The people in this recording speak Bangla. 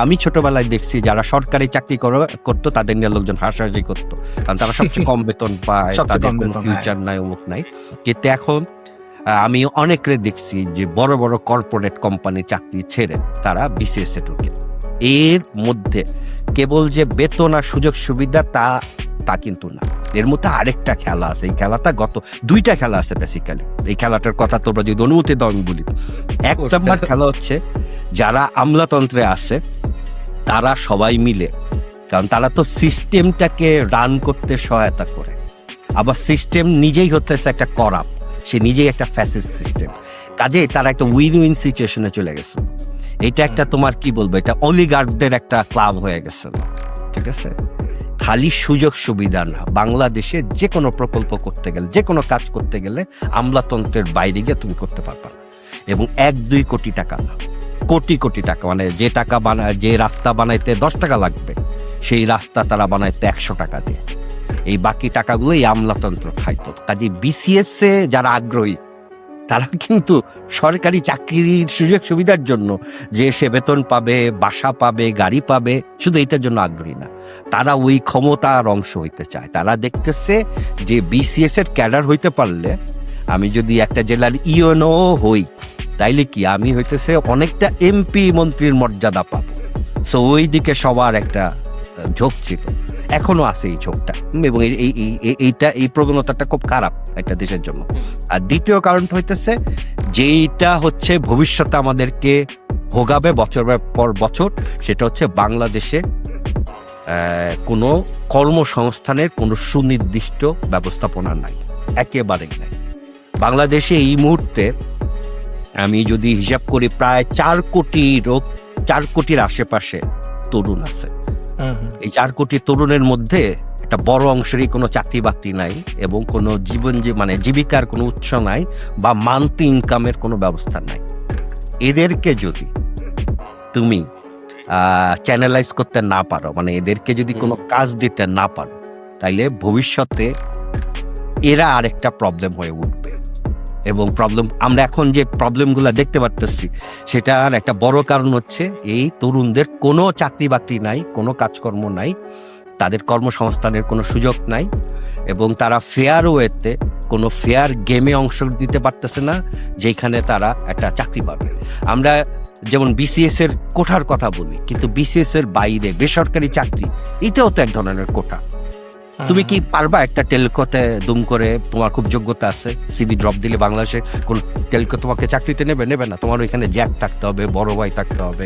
আমি ছোটবেলায় দেখছি যারা সরকারি চাকরি করতো তাদের নিয়ে লোকজন হাসাহাসি করতো, কারণ তারা সবচেয়ে কম বেতন পায়, তাদের কোনো ফিউচার নাই, অমুক নাই। কিন্তু এখন আমি অনেকরে দেখছি যে বড় বড় কর্পোরেট কোম্পানি চাকরি ছেড়ে তারা বিসিএস এ ঢুকে। এর মধ্যে কেবল যে বেতন আর সুযোগ সুবিধা তা কিন্তু না, এর মধ্যে আরেকটা খেলা আছে। এই খেলাটা দুইটা খেলা আছে বেসিক্যালি। এই খেলাটার কথা তোমরা যদি অনুমতি দাও আমি বলি। এক নম্বর খেলা হচ্ছে যারা আমলাতন্ত্রে আছে তারা সবাই মিলে, কারণ তারা তো সিস্টেমটাকে রান করতে সহায়তা করে, আবার সিস্টেম নিজেই হতেছে একটা করাপ্ট, সে নিজেই একটা ফ্যাসিস্ট সিস্টেম। কাজে তারা একটা উইন উইন সিচুয়েশনে চলে গেছে। এটা একটা তোমার কি বলবো, এটা অলিগার্ডদের একটা ক্লাব হয়ে গেছে, ঠিক আছে? খালি সুযোগ সুবিধা না, বাংলাদেশে যে কোনো প্রকল্প করতে গেলে, যে কোনো কাজ করতে গেলে আমলাতন্ত্রের বাইরে গিয়ে তুমি করতে পারবা না। এবং 1-2 কোটি টাকা না, কোটি কোটি টাকা, মানে যে রাস্তা বানাইতে 10 টাকা লাগবে সেই রাস্তা তারা বানাইতে 100 টাকা দিয়ে। এই বাকি টাকাগুলো এই আমলাতন্ত্র খাইতো। কাজে বিসিএস এ যারা আগ্রহী তারা কিন্তু সরকারি চাকরির সুযোগ সুবিধার জন্য যে সে বেতন পাবে, বাসা পাবে, গাড়ি পাবে, শুধু এটার জন্য আগ্রহী না, তারা ওই ক্ষমতার অংশ হইতে চায়। তারা দেখতেছে যে বিসিএস এর ক্যাডার হইতে পারলে, আমি যদি একটা জেলার ইউএনও হই তাইলে কি আমি হইতেছে অনেকটা এমপি মন্ত্রীর মর্যাদা পাবো। সো ওই দিকে সবার একটা ঝোঁক ছিল, এখনো আছে এই ঝোঁকটা, এবং এই প্রবণতাটা খুব খারাপ একটা দেশের জন্য। আর দ্বিতীয় কারণটা হইতেছে যেইটা হচ্ছে ভবিষ্যতে আমাদেরকে ভোগাবে বছর পর বছর, সেটা হচ্ছে বাংলাদেশে কোনো কর্মসংস্থানের কোনো সুনির্দিষ্ট ব্যবস্থাপনা নাই, একেবারেই নাই। বাংলাদেশে এই মুহূর্তে আমি যদি হিসাব করি প্রায় 4 কোটির আশেপাশে তরুণ আছে। এই 4 কোটি তরুণের মধ্যে একটা বড় অংশেরই কোনো চাকরি বাকরি নাই, এবং কোনো জীবিকার কোনো উৎস নাই, বা মান্থলি ইনকামের কোনো ব্যবস্থা নাই। এদেরকে যদি তুমি চ্যানেলাইজ করতে না পারো, মানে এদেরকে যদি কোনো কাজ দিতে না পারো, তাইলে ভবিষ্যতে এরা আরেকটা প্রবলেম হয়ে উঠবে। এবং আমরা এখন যে প্রবলেমগুলো দেখতে পারতেছি সেটার একটা বড় কারণ হচ্ছে এই তরুণদের কোনো চাকরি বাকরি নাই, কোনো কাজকর্ম নাই, তাদের কর্মসংস্থানের কোনো সুযোগ নাই, এবং তারা ফেয়ার ওয়েতে কোনো ফেয়ার গেমে অংশ নিতে পারতেছে না যেখানে তারা একটা চাকরি পাবে। আমরা যেমন বিসিএস এর কোঠার কথা বলি, কিন্তু বিসিএস এর বাইরে বেসরকারি চাকরি, এটাও তো এক ধরনের কোঠা। তুমি কি পারবা একটা টেলকোতে দুম করে, তোমার খুব যোগ্যতা আছে, সিভি ড্রপ দিলে বাংলাদেশের কোন টেলকো তোমাকে চাকরিতে নেবে না? তোমার ওইখানে জ্যাক থাকতে হবে, বড় ভাই থাকতে হবে,